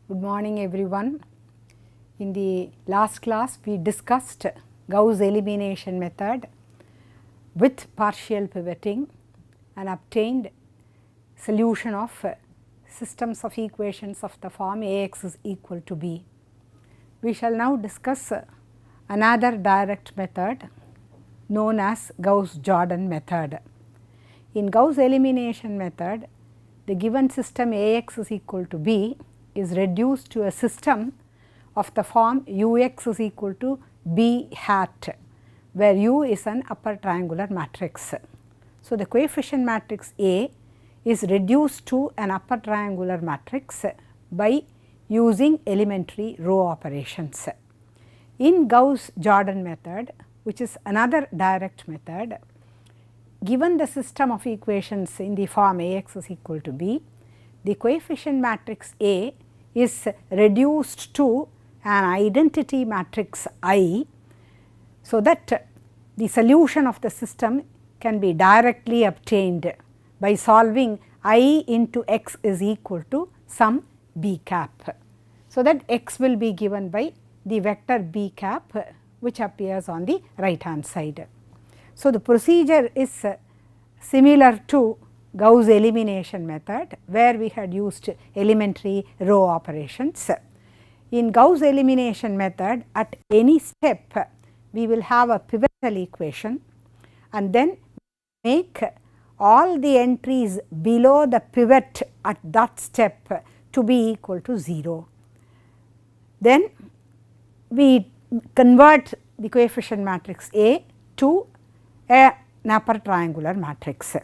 Good morning everyone. In the last class we discussed Gauss elimination method with partial pivoting and obtained solution of systems of equations of the form Ax is equal to b. We shall now discuss another direct method known as Gauss-Jordan method. In Gauss elimination method, the given system Ax is equal to b is reduced to a system of the form Ux is equal to b hat, where U is an upper triangular matrix. So, the coefficient matrix A is reduced to an upper triangular matrix by using elementary row operations. In Gauss-Jordan method, which is another direct method, given the system of equations in the form Ax is equal to b, the coefficient matrix A is reduced to an identity matrix I, so that the solution of the system can be directly obtained by solving I into x is equal to some b cap. So, that x will be given by the vector b cap which appears on the right hand side. So, the procedure is similar to Gauss elimination method, where we had used elementary row operations. In Gauss elimination method, at any step we will have a pivotal equation and then make all the entries below the pivot at that step to be equal to 0. Then we convert the coefficient matrix A to an upper triangular matrix.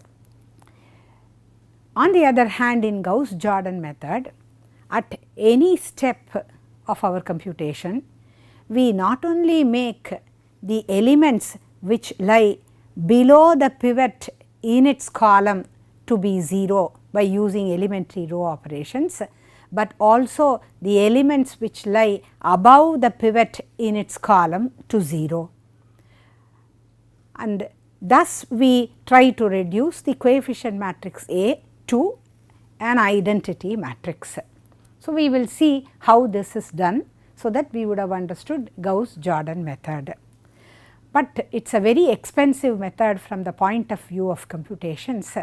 On the other hand, in Gauss-Jordan method, at any step of our computation, we not only make the elements which lie below the pivot in its column to be 0 by using elementary row operations, but also the elements which lie above the pivot in its column to 0. And thus we try to reduce the coefficient matrix A to an identity matrix. So, we will see how this is done, so that we would have understood Gauss-Jordan method. But it is a very expensive method from the point of view of computations,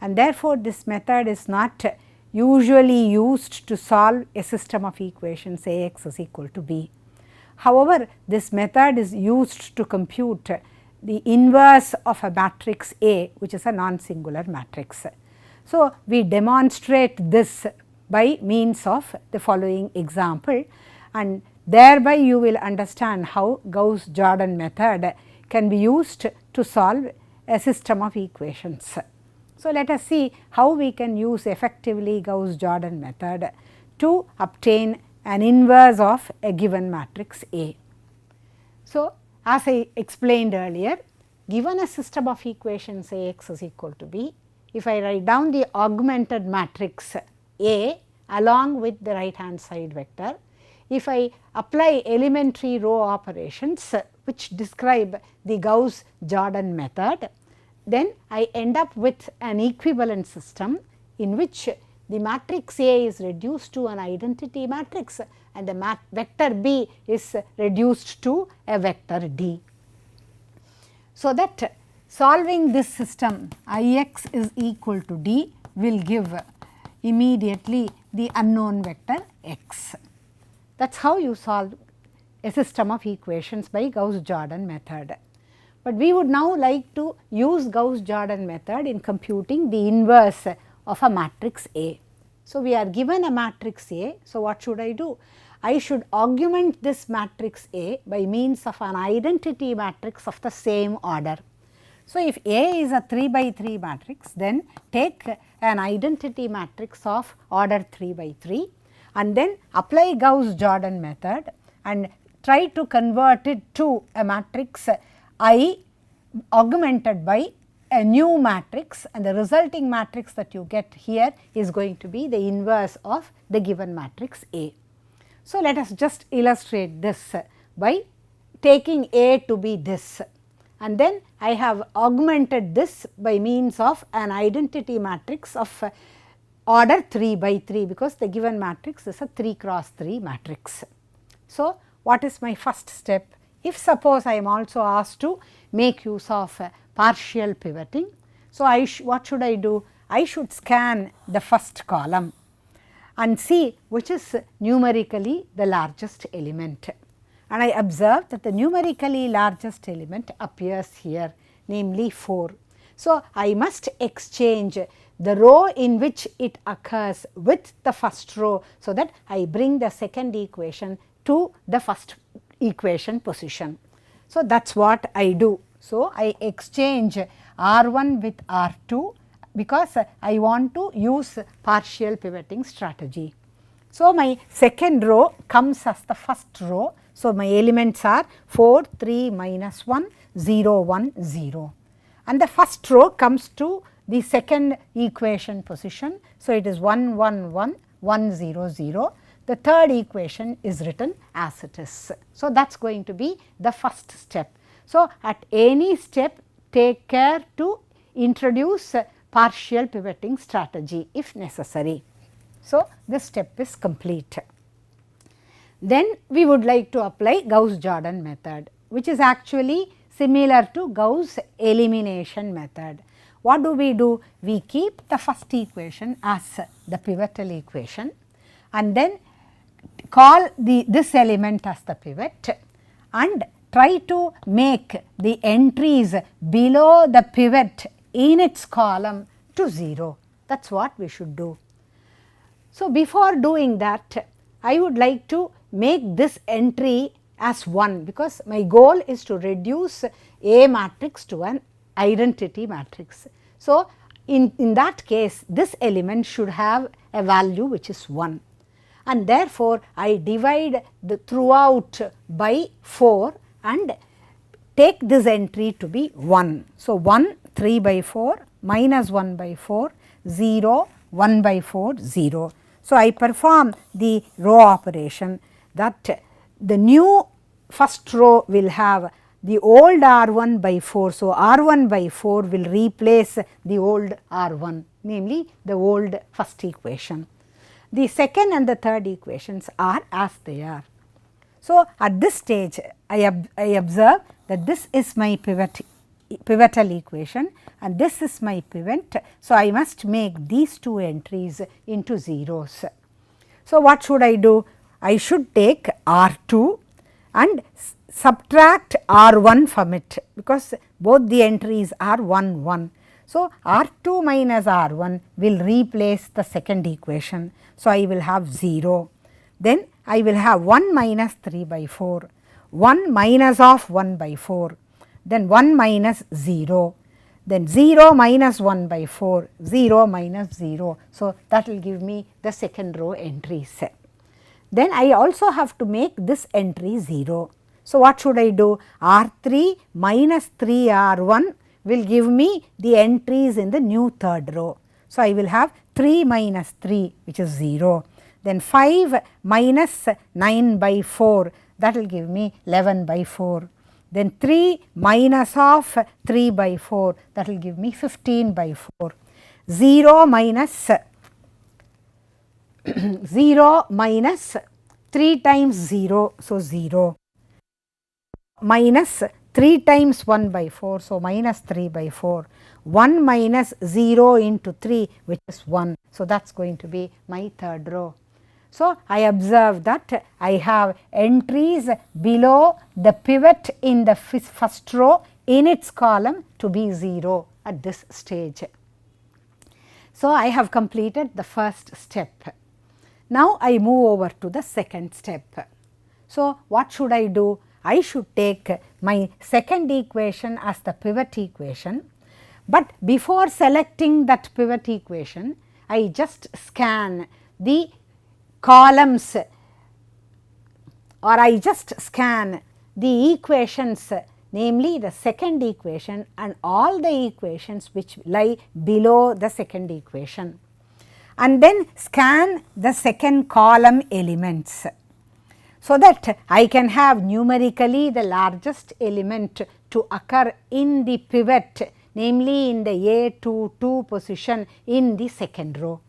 and therefore, this method is not usually used to solve a system of equations Ax is equal to b. However, this method is used to compute the inverse of a matrix A, which is a non-singular matrix. So, we demonstrate this by means of the following example, and thereby you will understand how Gauss-Jordan method can be used to solve a system of equations. So, let us see how we can use effectively Gauss-Jordan method to obtain an inverse of a given matrix A. So, as I explained earlier, given a system of equations Ax is equal to b, if I write down the augmented matrix A along with the right hand side vector, if I apply elementary row operations which describe the Gauss-Jordan method, then I end up with an equivalent system in which the matrix A is reduced to an identity matrix and the vector B is reduced to a vector D. So, that solving this system Ix is equal to D will give immediately the unknown vector x. That is how you solve a system of equations by Gauss-Jordan method. But we would now like to use Gauss-Jordan method in computing the inverse of a matrix A. So, we are given a matrix A. So, what should I do? I should augment this matrix A by means of an identity matrix of the same order. So, if A is a 3 by 3 matrix, then take an identity matrix of order 3 by 3 and then apply Gauss-Jordan method and try to convert it to a matrix I augmented by a new matrix, and the resulting matrix that you get here is going to be the inverse of the given matrix A. So, let us just illustrate this by taking A to be this, and then I have augmented this by means of an identity matrix of order 3 by 3 because the given matrix is a 3 cross 3 matrix. So, what is my first step? If suppose I am also asked to make use of partial pivoting, so what should I do? I should scan the first column and see which is numerically the largest element, and I observe that the numerically largest element appears here, namely 4. So, I must exchange the row in which it occurs with the first row, so that I bring the second equation to the first equation position. So, that is what I do. So, I exchange R1 with R2 because I want to use partial pivoting strategy. So, my second row comes as the first row. So, my elements are 4, 3, minus 1, 0, 1, 0, and the first row comes to the second equation position. So, it is 1, 1, 1, 1, 0, 0. The third equation is written as it is. So, that is going to be the first step. So, at any step take care to introduce partial pivoting strategy if necessary. So, this step is complete. Then we would like to apply Gauss-Jordan method, which is actually similar to Gauss elimination method. What do? We keep the first equation as the pivotal equation and then call this element as the pivot and try to make the entries below the pivot in its column to 0. That is what we should do. So, before doing that, I would like to make this entry as 1 because my goal is to reduce A matrix to an identity matrix. So, in that case this element should have a value which is 1, and therefore, I divide the throughout by 4 and take this entry to be 1. So, 1 3 by 4 minus 1 by 4 0 1 by 4 0. So, I perform the row operation that the new first row will have the old R1 by 4. So, R1 by 4 will replace the old R1, namely the old first equation. The second and the third equations are as they are. So, at this stage I observe that this is my pivotal equation and this is my pivot. So, I must make these two entries into zeros. So, what should I do? I should take R2 and subtract R1 from it because both the entries are 1 1. So, R2 minus R1 will replace the second equation. So, I will have 0. Then I will have 1 minus 3 by 4, 1 minus of 1 by 4, then 1 minus 0, then 0 minus 1 by 4, 0 minus 0. So, that will give me the second row entries. Then I also have to make this entry 0. So, what should I do? R3 minus 3 R1 will give me the entries in the new third row. So, I will have 3 minus 3 which is 0, then 5 minus 9 by 4 that will give me 11 by 4, then 3 minus of 3 by 4 that will give me 15 by 4, 0 minus 0 minus 3 times 0, so 0, minus 3 times 1 by 4, so minus 3 by 4, 1 minus 0 into 3 which is 1. So, that is going to be my third row. So, I observe that I have entries below the pivot in the first row in its column to be 0 at this stage. So, I have completed the first step. Now, I move over to the second step. So, what should I do? I should take my second equation as the pivot equation, but before selecting that pivot equation, I just scan the columns or I just scan the equations, namely the second equation and all the equations which lie below the second equation, and then scan the second column elements, so that I can have numerically the largest element to occur in the pivot, namely in the A22 position in the second row.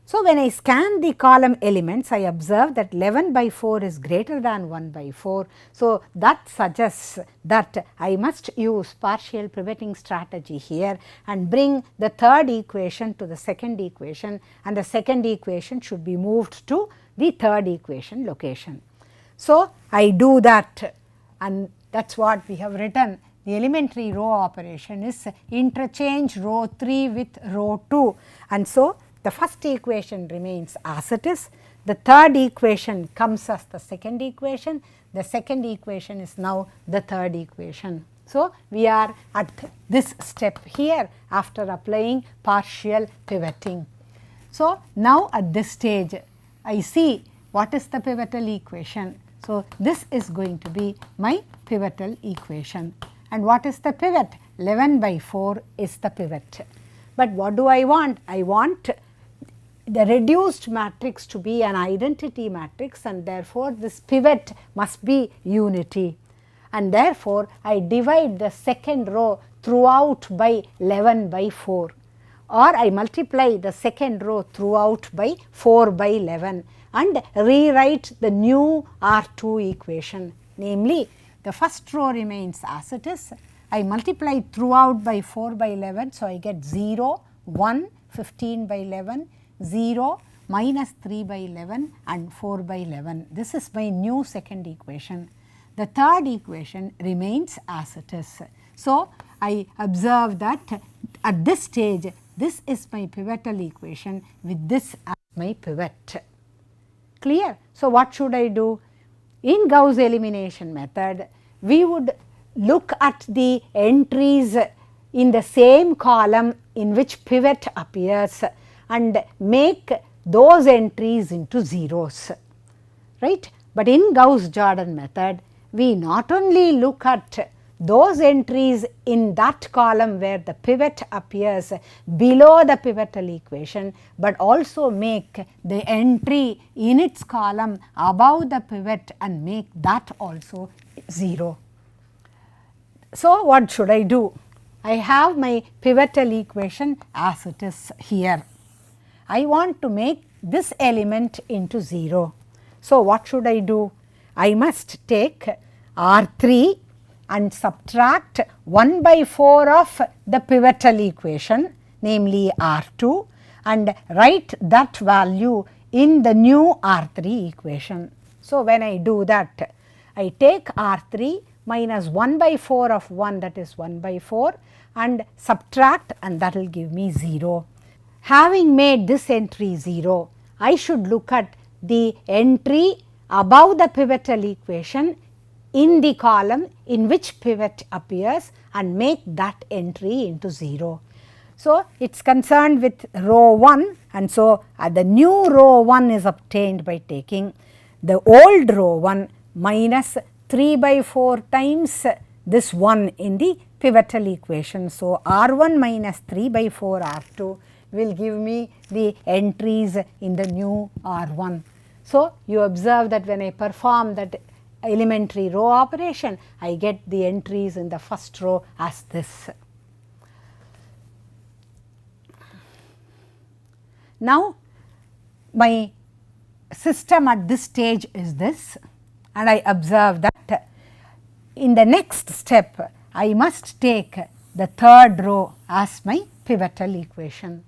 So, when I scan the column elements, I observe that 11 by 4 is greater than 1 by 4. So, that suggests that I must use partial pivoting strategy here and bring the third equation to the second equation, and the second equation should be moved to the third equation location. So, I do that, and that is what we have written. The elementary row operation is interchange row 3 with row 2, and so the first equation remains as it is, the third equation comes as the second equation, the second equation is now the third equation. So, we are at this step here after applying partial pivoting. So, now at this stage I see what is the pivotal equation. So, this is going to be my pivotal equation, and what is the pivot? 11 by 4 is the pivot. But what do I want? I want the reduced matrix to be an identity matrix, and therefore, this pivot must be unity, and therefore, I divide the second row throughout by 11 by 4, or I multiply the second row throughout by 4 by 11 and rewrite the new R2 equation, namely the first row remains as it is. I multiply throughout by 4 by 11, so I get 0, 1, 15 by 11, 0, minus 3 by 11 and 4 by 11. This is my new second equation. The third equation remains as it is. So, I observe that at this stage, this is my pivotal equation with this as my pivot. Clear? So, what should I do? In Gauss elimination method, we would look at the entries in the same column in which pivot appears and make those entries into zeros, right. But in Gauss-Jordan method, we not only look at those entries in that column where the pivot appears below the pivotal equation, but also make the entry in its column above the pivot and make that also 0. So, what should I do? I have my pivotal equation as it is here. I want to make this element into 0. So, what should I do? I must take R3 and subtract 1 by 4 of the pivotal equation, namely R2, and write that value in the new R3 equation. So, when I do that, I take R3 minus 1 by 4 of 1, that is 1 by 4, and subtract, and that will give me 0. Having made this entry 0, I should look at the entry above the pivotal equation in the column in which pivot appears and make that entry into 0. So, it is concerned with row 1, and so the new row 1 is obtained by taking the old row 1 minus 3 by 4 times this 1 in the pivotal equation. So, R1 minus 3 by 4 R2 will give me the entries in the new R1. So, you observe that when I perform that elementary row operation, I get the entries in the first row as this. Now, my system at this stage is this, and I observe that in the next step, I must take the third row as my pivotal equation.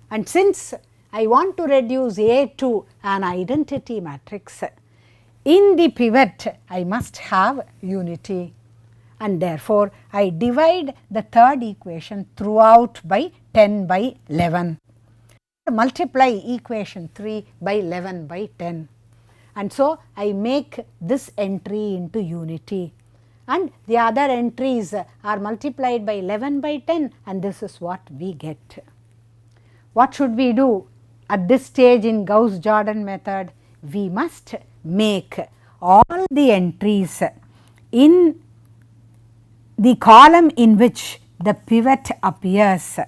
And since I want to reduce A to an identity matrix, in the pivot I must have unity, and therefore, I divide the third equation throughout by 10 by 11. Multiply equation 3 by 11 by 10, and so I make this entry into unity, and the other entries are multiplied by 11 by 10, and this is what we get. What should we do? At this stage in Gauss-Jordan method, we must make all the entries in the column in which the pivot appears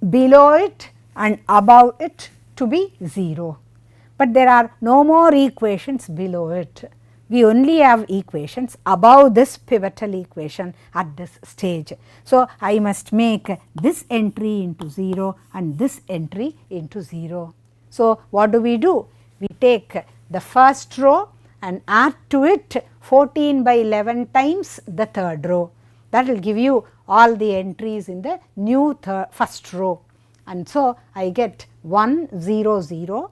below it and above it to be 0. But there are no more equations below it. we only have equations above this pivotal equation at this stage. So, I must make this entry into 0 and this entry into 0. So, what do? We take the first row and add to it 14 by 11 times the third row. That will give you all the entries in the new first row. And so, I get 1 0 0,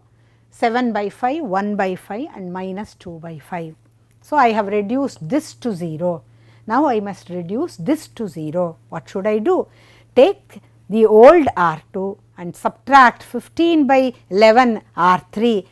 7 by 5, 1 by 5 and minus 2 by 5. So, I have reduced this to 0. Now, I must reduce this to 0. What should I do? Take the old R2 and subtract 15 by 11 R3.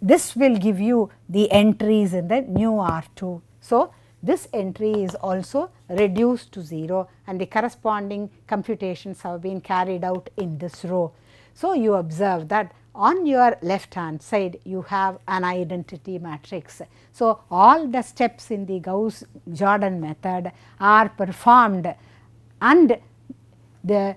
This will give you the entries in the new R2. So, this entry is also reduced to 0 and the corresponding computations have been carried out in this row. So, you observe that on your left hand side you have an identity matrix. So, all the steps in the Gauss-Jordan method are performed and the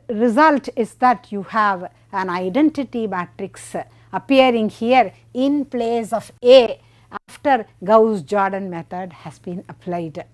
result is that you have an identity matrix appearing here in place of A after Gauss-Jordan method has been applied.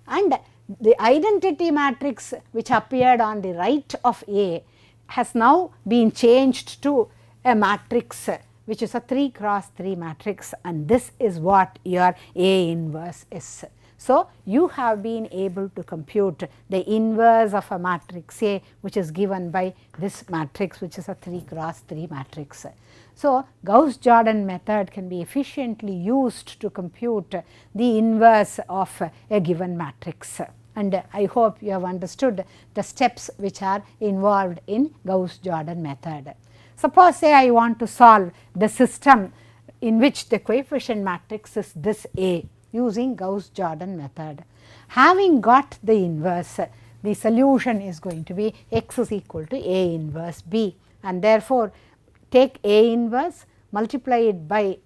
And the identity matrix which appeared on the right of A has now been changed to a matrix which is a 3 cross 3 matrix, and this is what your A inverse is. So, you have been able to compute the inverse of a matrix A which is given by this matrix which is a 3 cross 3 matrix. So, Gauss-Jordan method can be efficiently used to compute the inverse of a given matrix, and I hope you have understood the steps which are involved in Gauss-Jordan method. Suppose say I want to solve the system in which the coefficient matrix is this A using Gauss-Jordan method. Having got the inverse, the solution is going to be x is equal to A inverse B, and therefore, take A inverse, multiply it by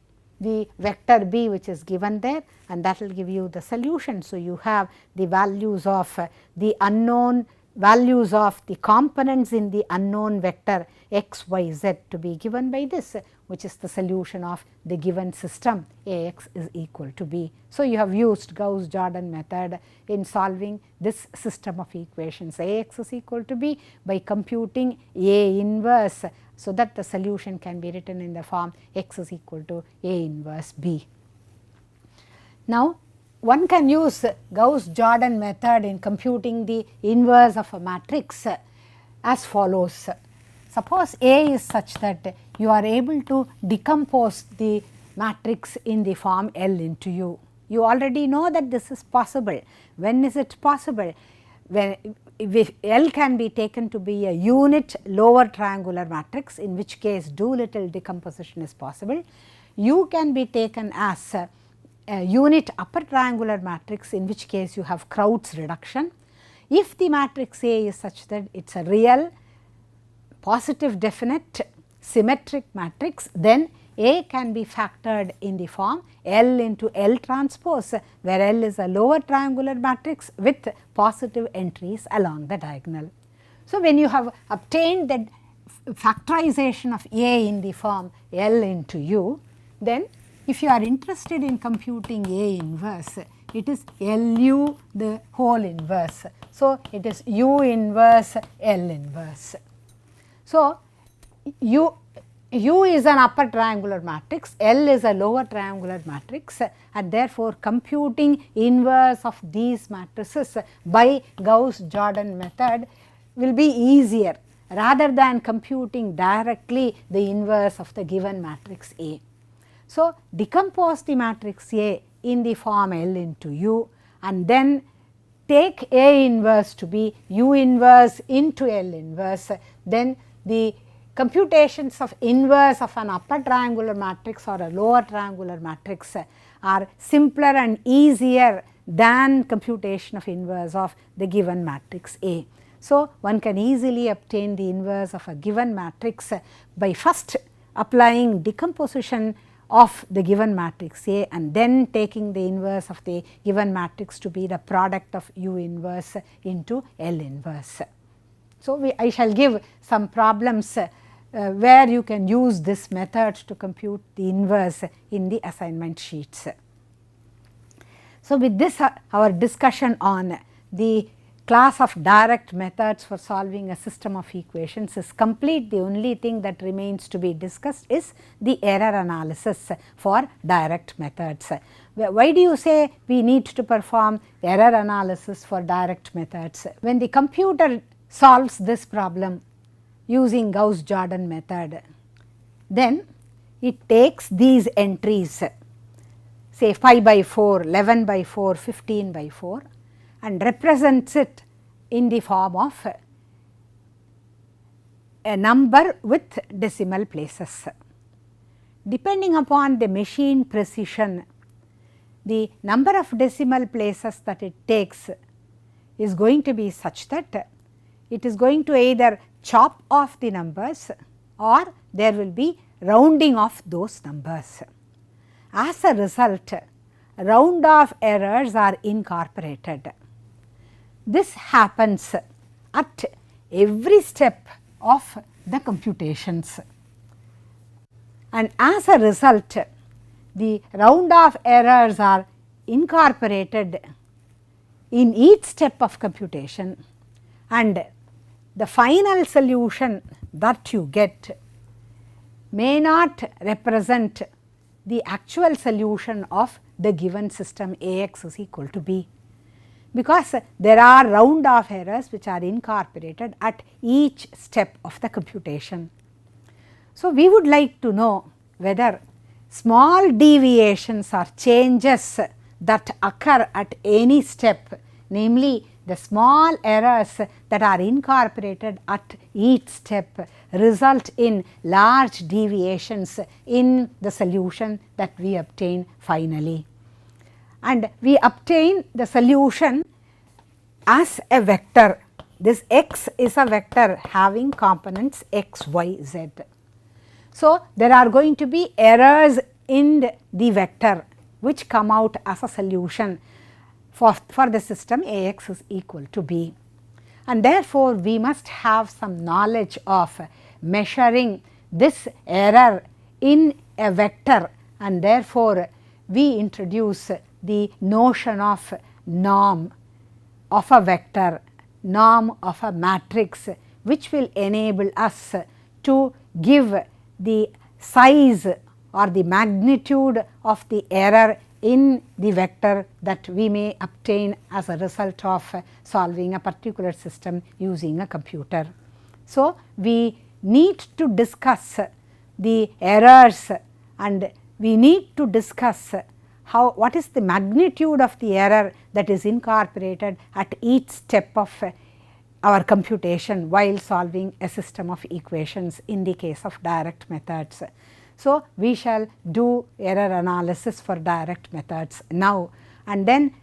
the vector B which is given there, and that will give you the solution. So, you have the values of the unknown, values of the components in the unknown vector x, y, z to be given by this, which is the solution of the given system Ax is equal to B. So, you have used Gauss-Jordan method in solving this system of equations Ax is equal to B by computing A inverse, so that the solution can be written in the form x is equal to A inverse B. Now, one can use Gauss-Jordan method in computing the inverse of a matrix as follows. Suppose A is such that you are able to decompose the matrix in the form L into U. You already know that this is possible. When is it possible? When L can be taken to be a unit lower triangular matrix, in which case Doolittle decomposition is possible. U can be taken as a unit upper triangular matrix, in which case you have Kraut's reduction. If the matrix A is such that it is a real positive definite symmetric matrix, then A can be factored in the form L into L transpose, where L is a lower triangular matrix with positive entries along the diagonal. So, when you have obtained the factorization of A in the form L into U, then if you are interested in computing A inverse, it is LU the whole inverse. So, it is U inverse L inverse. So, U is an upper triangular matrix, L is a lower triangular matrix, and therefore, computing inverse of these matrices by Gauss-Jordan method will be easier rather than computing directly the inverse of the given matrix A. So, decompose the matrix A in the form L into U, and then take A inverse to be U inverse into L inverse, then the computations of inverse of an upper triangular matrix or a lower triangular matrix are simpler and easier than computation of inverse of the given matrix A. So, one can easily obtain the inverse of a given matrix by first applying decomposition of the given matrix A and then taking the inverse of the given matrix to be the product of U inverse into L inverse. So, I shall give some problems where you can use this method to compute the inverse in the assignment sheets. So, with this our discussion on the class of direct methods for solving a system of equations is complete. The only thing that remains to be discussed is the error analysis for direct methods. Why do you say we need to perform error analysis for direct methods? When the computer solves this problem using Gauss-Jordan method, then it takes these entries, say 5 by 4, 11 by 4, 15 by 4, and represents it in the form of a number with decimal places. Depending upon the machine precision, the number of decimal places that it takes is going to be such that it is going to either chop off the numbers or there will be rounding off those numbers. As a result, round off errors are incorporated. This happens at every step of the computations, and as a result the round off errors are incorporated in each step of computation, and the final solution that you get may not represent the actual solution of the given system Ax is equal to b, because there are round off errors which are incorporated at each step of the computation. So, we would like to know whether small deviations or changes that occur at any step, namely the small errors that are incorporated at each step, result in large deviations in the solution that we obtain finally. And we obtain the solution as a vector. This x is a vector having components x, y, z. So, there are going to be errors in the vector which come out as a solution for the system Ax is equal to b, and therefore, we must have some knowledge of measuring this error in a vector, and therefore, we introduce the notion of norm of a vector, norm of a matrix, which will enable us to give the size or the magnitude of the error in the vector that we may obtain as a result of solving a particular system using a computer. So, we need to discuss the errors, and we need to discuss what is the magnitude of the error that is incorporated at each step of our computation while solving a system of equations in the case of direct methods. So, we shall do error analysis for direct methods now, and then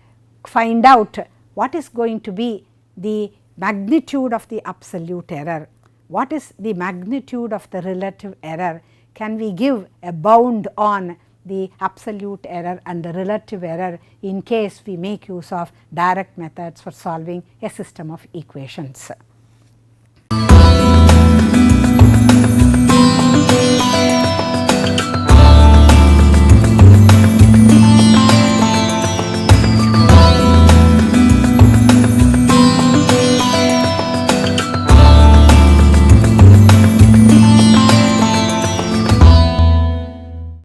find out what is going to be the magnitude of the absolute error, what is the magnitude of the relative error, can we give a bound on the absolute error and the relative error in case we make use of direct methods for solving a system of equations.